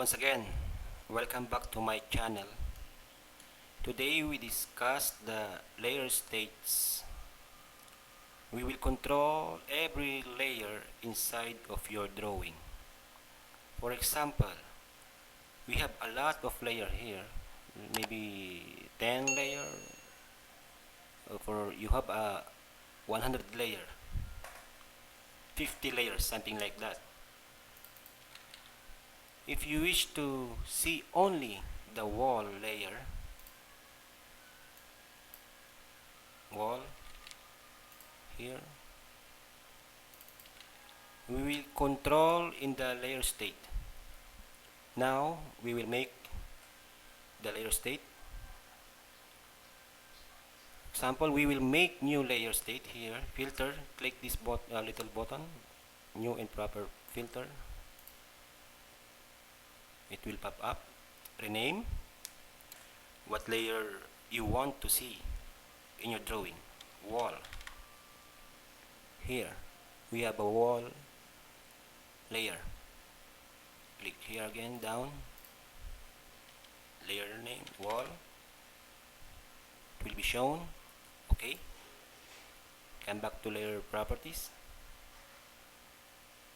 once again, welcome back to my channel. Today we discuss the layer states. We will control every layer inside of your drawing. For example, we have a lot of layer here, maybe 10 layer, for you have a 100 layer, 50 layers, something like that. If you wish to see only the wall layer, wall here, we will control in the layer state. Now we will make the layer state. Example, we will make new layer state here. Filter, click this little button, new and proper filter. It will pop up. Rename what layer you want to see in your drawing. Wall. Here we have a wall layer. Click here again, down, layer name, wall. It will be shown. Okay, come back to layer properties,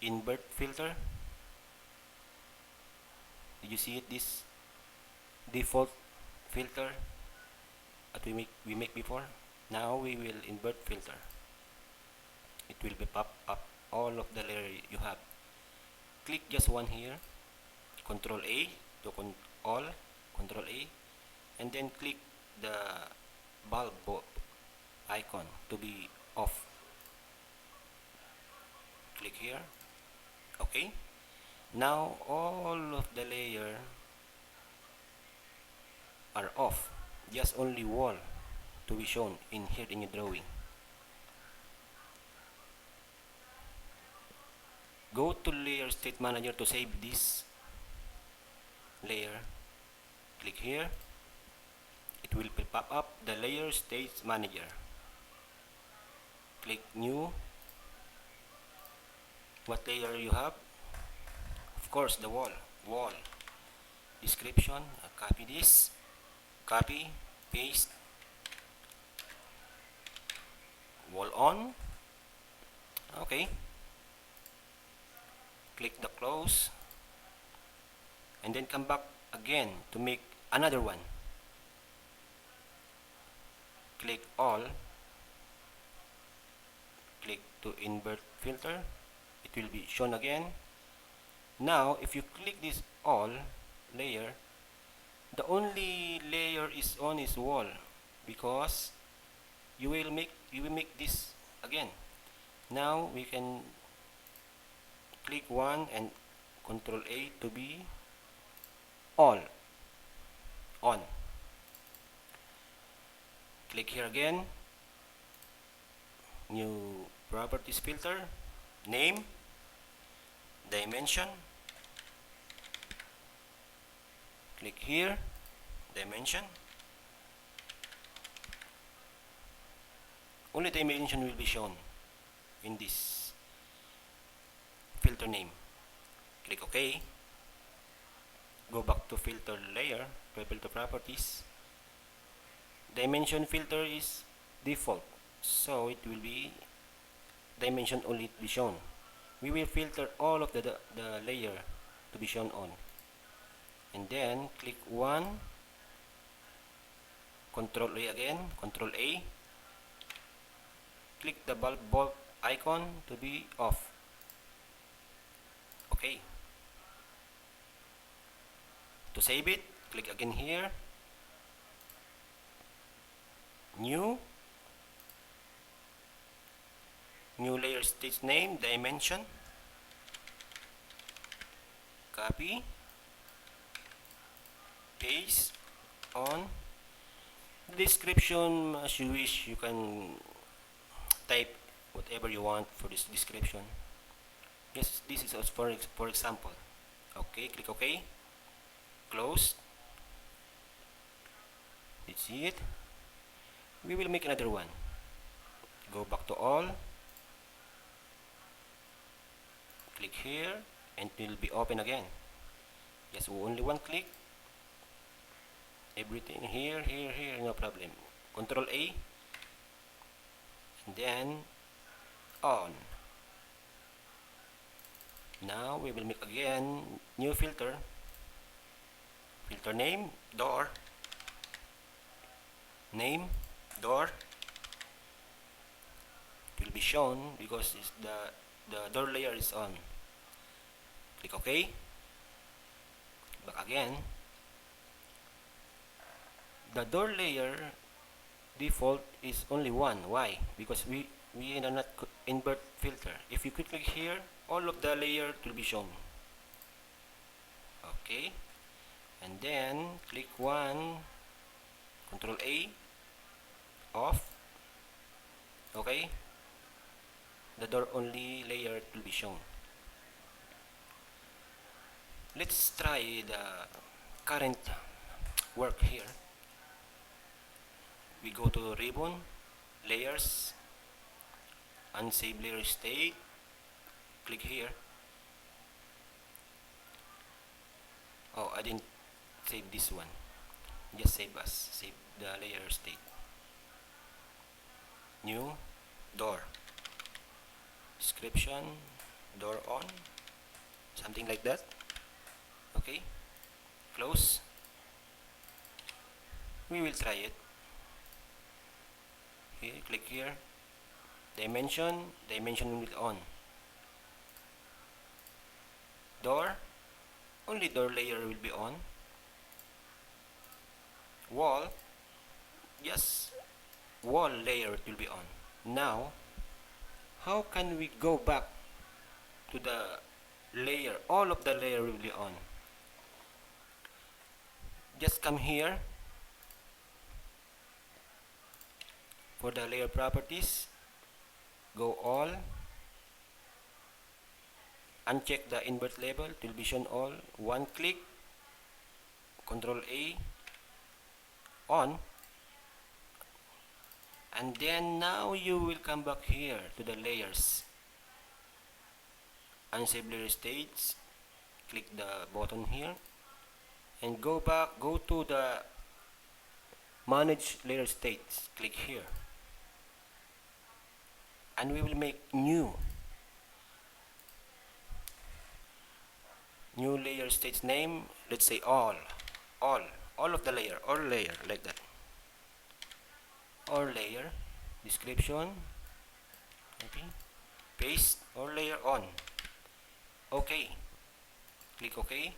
invert filter. Did you see it? This default filter that we make before. Now we will invert filter. It will be pop up all of the layer you have. Click just one here, Control A to all, Control A, and then click the bulb icon to be off. Click here. Okay, now all of the layer are off, just only wall to be shown in here in your drawing. Go to layer state manager to save this layer. Click here. It will pop up the layer state manager. Click new. What layer you have? Of course, the wall. Wall. Description. Copy this. Copy. Paste. Wall on. Okay. Click the close. And then come back again to make another one. Click all. Click to invert filter. It will be shown again. Now if you click this all layer, the only layer is on is wall, because you will make this again. Now we can click one and Control A to be all on. Click here again, new properties filter, name, dimension. Click here, dimension. Only dimension will be shown in this filter name. Click OK. Go back to filter layer, filter properties. Dimension filter is default, so it will be dimension only to be shown. We will filter all of the layer to be shown on, and then click one, Control A again, Control A. Click the bulb icon to be off. Okay. To save it, click again here, new layer stage name, dimension, copy, paste on. Description as you wish, you can type whatever you want for this description. Yes, this is for example. Okay, click OK, close. Did you see it? We will make another one. Go back to all, click here, and it will be open again. Just only one click. Everything here, here, here, no problem. Control A, and then on. Now we will make again new filter. Filter name, door. Name, door. It will be shown because it's the door layer is on. Click OK. Back again. The door layer default is only one. Why? Because we are not invert filter. If you click here, all of the layer will be shown. Okay, and then click one, Control A, off. Okay, the door only layer will be shown. Let's try the current work here. We go to ribbon, layers, unsave layer state, click here. Oh, I didn't save this one. Just save the layer state. New, door. Description, door on, something like that. Okay, close. We will try it. Here, click here. Dimension will be on. Door, only door layer will be on. Wall, yes, wall layer will be on. Now, how can we go back to the layer? All of the layer will be on. Just come here for the layer properties, go all, uncheck the invert label, it will be shown all. One click, Control A, on, and then now you will come back here to the layers, unsave layer states, click the button here, and go to the manage layer states, click here, and we will make new layer states name. Let's say all of the layer, all layer, like that. All layer, description, okay, paste, all layer on. Okay, click OK,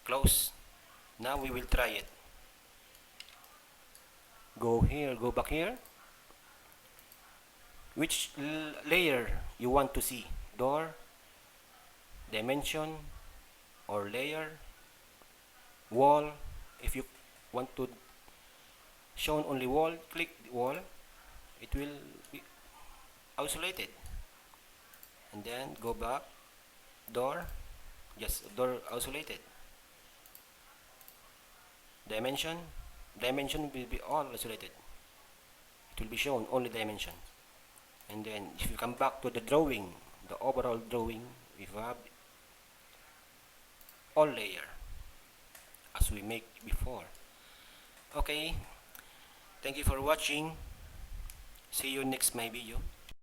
close. Now we will try it. Go here, go back here. Which layer you want to see? Door, dimension, or layer, wall. If you want to show only wall, click wall. It will be isolated. And then go back, door, just door isolated. Dimension will be all isolated. It will be shown only dimension. And then if you come back to the drawing, the overall drawing, we have all layer as we make before. Okay, thank you for watching. See you next my video.